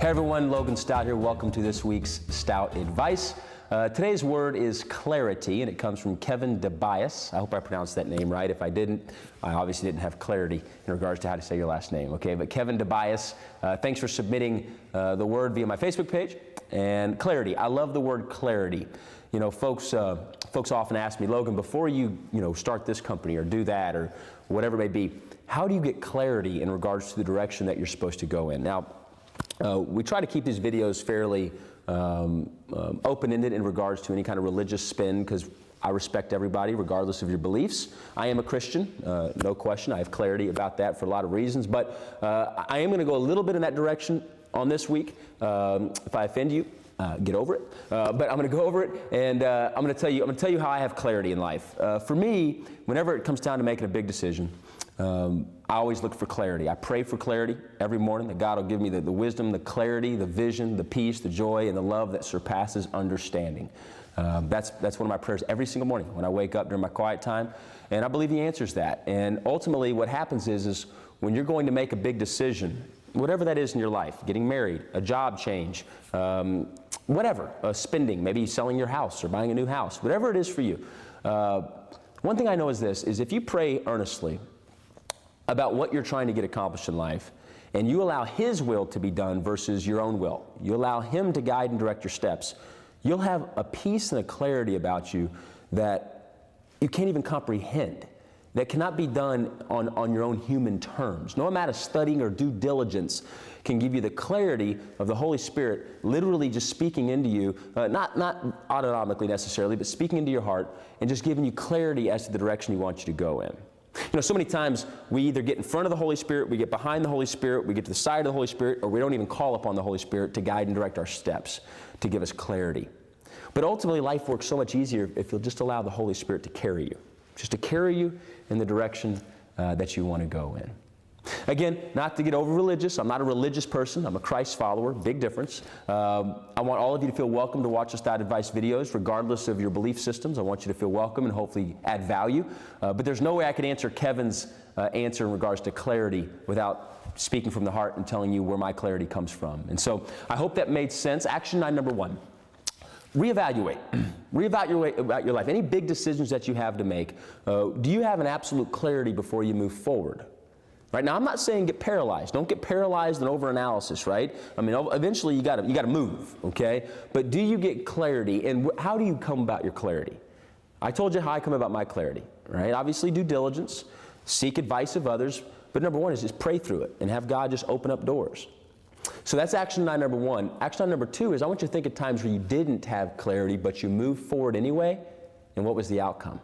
Hey everyone, Logan Stout here. Welcome to this week's Stout Advice. Today's word is clarity, and it comes from Kevin DeBias. I hope I pronounced that name right. If I didn't, I obviously didn't have clarity in regards to how to say your last name, okay? But Kevin DeBias, thanks for submitting the word via my Facebook page. And clarity, I love the word clarity. You know, folks often ask me, Logan, before you start this company or do that or whatever it may be, how do you get clarity in regards to the direction that you're supposed to go in? Now, we try to keep these videos fairly open-ended in regards to any kind of religious spin, because I respect everybody regardless of your beliefs. I am a Christian, no question. I have clarity about that for a lot of reasons, but I am going to go a little bit in that direction on this week. If I offend you, get over it. But I'm going to go over it, and I'm going to tell you how I have clarity in life. For me, whenever it comes down to making a big decision, I always look for clarity. I pray for clarity every morning, that God will give me the wisdom, the clarity, the vision, the peace, the joy, and the love that surpasses understanding. That's one of my prayers every single morning when I wake up during my quiet time, and I believe He answers that. And ultimately what happens is when you're going to make a big decision, whatever that is in your life, getting married, a job change, whatever, spending, maybe selling your house or buying a new house, whatever it is for you. One thing I know is this, is if you pray earnestly about what you're trying to get accomplished in life, and you allow His will to be done versus your own will, you allow Him to guide and direct your steps, you'll have a peace and a clarity about you that you can't even comprehend, that cannot be done on your own human terms. No amount of studying or due diligence can give you the clarity of the Holy Spirit literally just speaking into you, not autonomically necessarily, but speaking into your heart and just giving you clarity as to the direction He wants you to go in. You know, so many times we either get in front of the Holy Spirit, we get behind the Holy Spirit, we get to the side of the Holy Spirit, or we don't even call upon the Holy Spirit to guide and direct our steps, to give us clarity. But ultimately, life works so much easier if you'll just allow the Holy Spirit to carry you, just to carry you in the direction that you want to go in. Again, not to get over religious. I'm not a religious person. I'm a Christ follower. Big difference. I want all of you to feel welcome to watch the Stout Advice videos, regardless of your belief systems. I want you to feel welcome and hopefully add value. But there's no way I could answer Kevin's answer in regards to clarity without speaking from the heart and telling you where my clarity comes from. And so I hope that made sense. Action item number 1. Reevaluate. Reevaluate about your life. Any big decisions that you have to make, do you have an absolute clarity before you move forward? Right now, I'm not saying get paralyzed. Don't get paralyzed in overanalysis, right? I mean, eventually you gotta move, okay? But do you get clarity, and how do you come about your clarity? I told you how I come about my clarity, right? Obviously, due diligence, seek advice of others, but number 1 is just pray through it and have God just open up doors. So that's action item number 1. Action item number 2 is I want you to think of times where you didn't have clarity, but you moved forward anyway, and what was the outcome?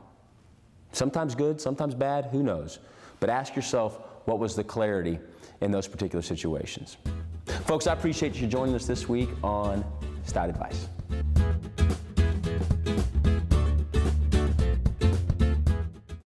Sometimes good, sometimes bad, who knows? But ask yourself, what was the clarity in those particular situations? Folks, I appreciate you joining us this week on Stout Advice.